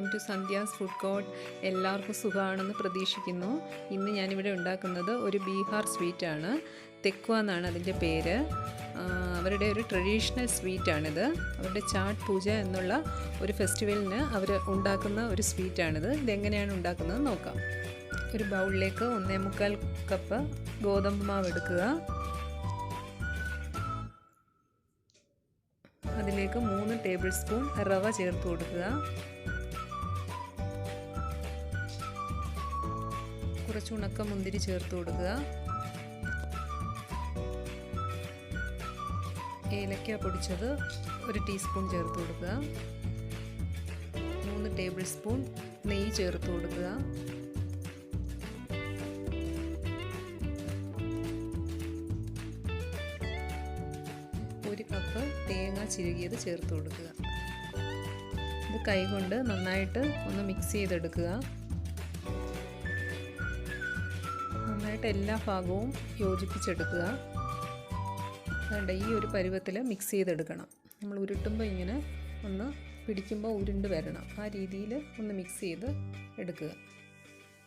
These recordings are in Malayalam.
Welcome to Sandhya's food court. എല്ലാവർക്കും സുഖമാണെന്ന് പ്രതീക്ഷിക്കുന്നു. ഇന്ന് ഞാനിവിടെ ഉണ്ടാക്കുന്നത് ഒരു ബീഹാർ സ്വീറ്റാണ്. തെക്വ എന്നാണ് അതിൻ്റെ പേര്. അവരുടെ ഒരു ട്രഡീഷണൽ സ്വീറ്റാണിത്. അവരുടെ ചാട്ട് പൂജ എന്നുള്ള ഒരു ഫെസ്റ്റിവലിന് അവർ ഉണ്ടാക്കുന്ന ഒരു സ്വീറ്റാണിത്. ഇതെങ്ങനെയാണ് ഉണ്ടാക്കുന്നത് നോക്കാം. ഒരു ബൗളിലേക്ക് 1.25 കപ്പ് ഗോതമ്പ് മാവ് എടുക്കുക. അതിലേക്ക് 3 ടേബിൾ സ്പൂൺ റവ ചേർത്ത് കൊടുക്കുക. കുറച്ച് ഉണക്ക മുന്തിരി ചേർത്ത് കൊടുക്കുക. ഏലക്ക പൊടിച്ചത് 1 ടീസ്പൂൺ ചേർത്ത് കൊടുക്കുക. 3 ടേബിൾ സ്പൂൺ നെയ്യ് ചേർത്ത് കൊടുക്കുക. ഒരു കപ്പ് തേങ്ങ ചിരകിയത് ചേർത്ത് കൊടുക്കുക. ഇത് കൈകൊണ്ട് നന്നായിട്ട് ഒന്ന് മിക്സ് ചെയ്തെടുക്കുക. നന്നായിട്ട് എല്ലാ ഭാഗവും യോജിപ്പിച്ചെടുക്കുക. അതുകൊണ്ട് ഈ ഒരു പരുവത്തിൽ മിക്സ് ചെയ്തെടുക്കണം. നമ്മൾ ഉരുട്ടുമ്പോൾ ഇങ്ങനെ ഒന്ന് പിടിക്കുമ്പോൾ ഉരുണ്ട് വരണം. ആ രീതിയിൽ ഒന്ന് മിക്സ് ചെയ്ത് എടുക്കുക.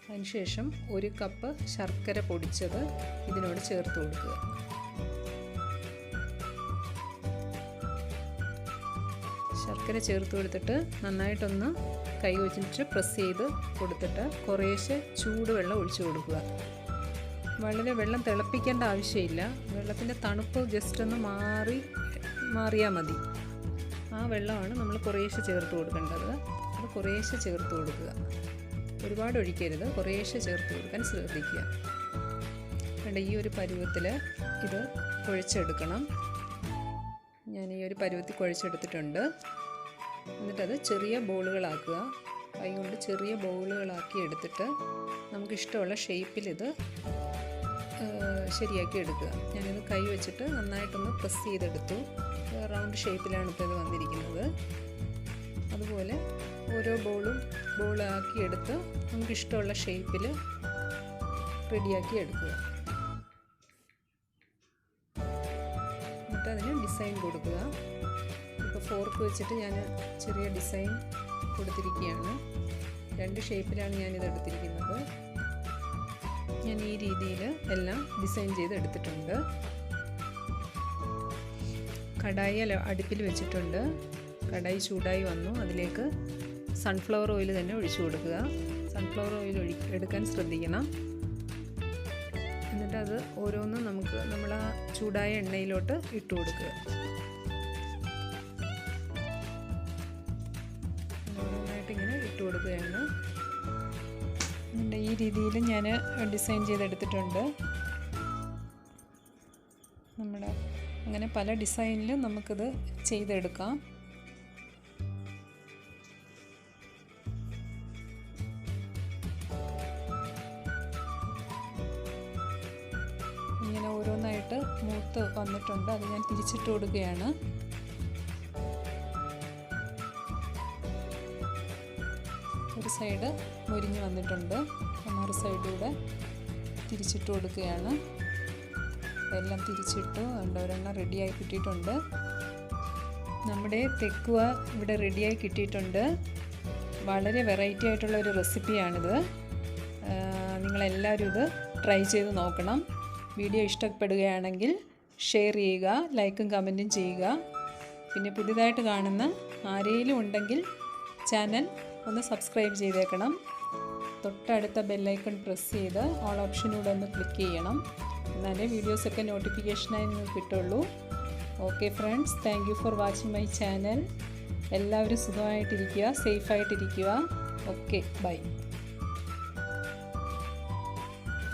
അതിനുശേഷം 1 കപ്പ് ശർക്കര പൊടിച്ചത് ഇതിനോട് ചേർത്ത് കൊടുക്കുക. ശർക്കര ചേർത്ത് കൊടുത്തിട്ട് നന്നായിട്ടൊന്ന് കൈ വെച്ചിട്ട് പ്രസ് ചെയ്ത് കൊടുത്തിട്ട് കുറേശ്ശെ ചൂടുവെള്ളം ഒഴിച്ചു കൊടുക്കുക. വളരെ വെള്ളം തിളപ്പിക്കേണ്ട ആവശ്യമില്ല. വെള്ളത്തിൻ്റെ തണുപ്പ് ജസ്റ്റ് ഒന്ന് മാറിയാൽ മതി. ആ വെള്ളമാണ് നമ്മൾ കുറേശ്ശെ ചേർത്ത് കൊടുക്കേണ്ടത്. അത് കുറേശ്ശെ ചേർത്ത് കൊടുക്കുക. ഒരുപാട് ഒഴിക്കരുത്, കുറേശ്ശെ ചേർത്ത് കൊടുക്കാൻ ശ്രദ്ധിക്കുക. അതുകൊണ്ട് ഈ ഒരു പരുവത്തിൽ ഇത് കുഴച്ചെടുക്കണം. ഞാൻ ഈ ഒരു പരുവത്തിൽ കുഴച്ചെടുത്തിട്ടുണ്ട്. എന്നിട്ടത് ചെറിയ ബോളുകളാക്കുക. കൈ കൊണ്ട് ചെറിയ ബോളുകളാക്കി എടുത്തിട്ട് നമുക്കിഷ്ടമുള്ള ഷേപ്പിൽ ഇത് ശരിയാക്കി എടുക്കുക. ഞാനിത് കൈ വെച്ചിട്ട് നന്നായിട്ടൊന്ന് പ്രസ് ചെയ്തെടുത്തു. റൗണ്ട് ഷേപ്പിലാണ് ഇപ്പോൾ ഇത് വന്നിരിക്കുന്നത്. അതുപോലെ ഓരോ ബോളാക്കി എടുത്ത് നമുക്കിഷ്ടമുള്ള ഷേപ്പിൽ റെഡിയാക്കി എടുക്കുക. എന്നിട്ട് അതിന് ഡിസൈൻ കൊടുക്കുക. ഇപ്പോൾ ഫോർക്ക് വെച്ചിട്ട് ഞാൻ ചെറിയ ഡിസൈൻ കൊടുത്തിരിക്കുകയാണ്. 2 ഷേപ്പിലാണ് ഞാനിത് എടുത്തിരിക്കുന്നത്. ഞാൻ ഈ രീതിയിൽ എല്ലാം ഡിസൈൻ ചെയ്ത് എടുത്തിട്ടുണ്ട്. കടായി അടുപ്പിൽ വെച്ചിട്ടുണ്ട്. കടായി ചൂടായി വന്നു. അതിലേക്ക് സൺഫ്ലവർ ഓയിൽ തന്നെ ഒഴിച്ചു കൊടുക്കുക. സൺഫ്ലവർ ഓയിൽ എടുക്കാൻ ശ്രദ്ധിക്കണം. എന്നിട്ട് അത് ഓരോന്നും നമ്മൾ ആ ചൂടായ എണ്ണയിലോട്ട് ഇട്ട് കൊടുക്കുക. ഓരോന്നായിട്ട് ഇങ്ങനെ ഇട്ട് കൊടുക്കുകയാണ്. ഈ രീതിയിൽ ഞാൻ ഡിസൈൻ ചെയ്തെടുത്തിട്ടുണ്ട്. അങ്ങനെ പല ഡിസൈനിലും നമുക്കിത് ചെയ്തെടുക്കാം. ഇങ്ങനെ ഓരോന്നായിട്ട് മൂത്ത് വന്നിട്ടുണ്ട്. അത് ഞാൻ തിരിച്ചിട്ട് കൊടുക്കുകയാണ്. ഒരു സൈഡ് മൊരിഞ്ഞ് വന്നിട്ടുണ്ട്. മറു സൈഡിലൂടെ തിരിച്ചിട്ട് കൊടുക്കുകയാണ്. എല്ലാം തിരിച്ചിട്ടു. ഒരെണ്ണം റെഡിയായി കിട്ടിയിട്ടുണ്ട്. നമ്മുടെ തെക്കുവ ഇവിടെ റെഡിയായി കിട്ടിയിട്ടുണ്ട്. വളരെ വെറൈറ്റി ആയിട്ടുള്ള ഒരു റെസിപ്പിയാണിത്. നിങ്ങളെല്ലാവരും ഇത് ട്രൈ ചെയ്ത് നോക്കണം. വീഡിയോ ഇഷ്ടപ്പെടുകയാണെങ്കിൽ ഷെയർ ചെയ്യുക, ലൈക്കും കമൻറ്റും ചെയ്യുക. പിന്നെ പുതിയതായിട്ട് കാണുന്ന ആരെങ്കിലും ഉണ്ടെങ്കിൽ ചാനൽ ഒന്ന് സബ്സ്ക്രൈബ് ചെയ്തേക്കണം. തൊട്ടടുത്ത ബെല്ലൈക്കൺ പ്രസ് ചെയ്ത് ഓൾ ഓപ്ഷനൂടെ ഒന്ന് ക്ലിക്ക് ചെയ്യണം. എന്നാലേ വീഡിയോസൊക്കെ നോട്ടിഫിക്കേഷനായി നിങ്ങൾക്ക് കിട്ടുള്ളൂ. Okay friends, thank you for watching my channel. എല്ലാവരും സുഖമായിട്ടിരിക്കുക, സേഫായിട്ടിരിക്കുക. Okay, by.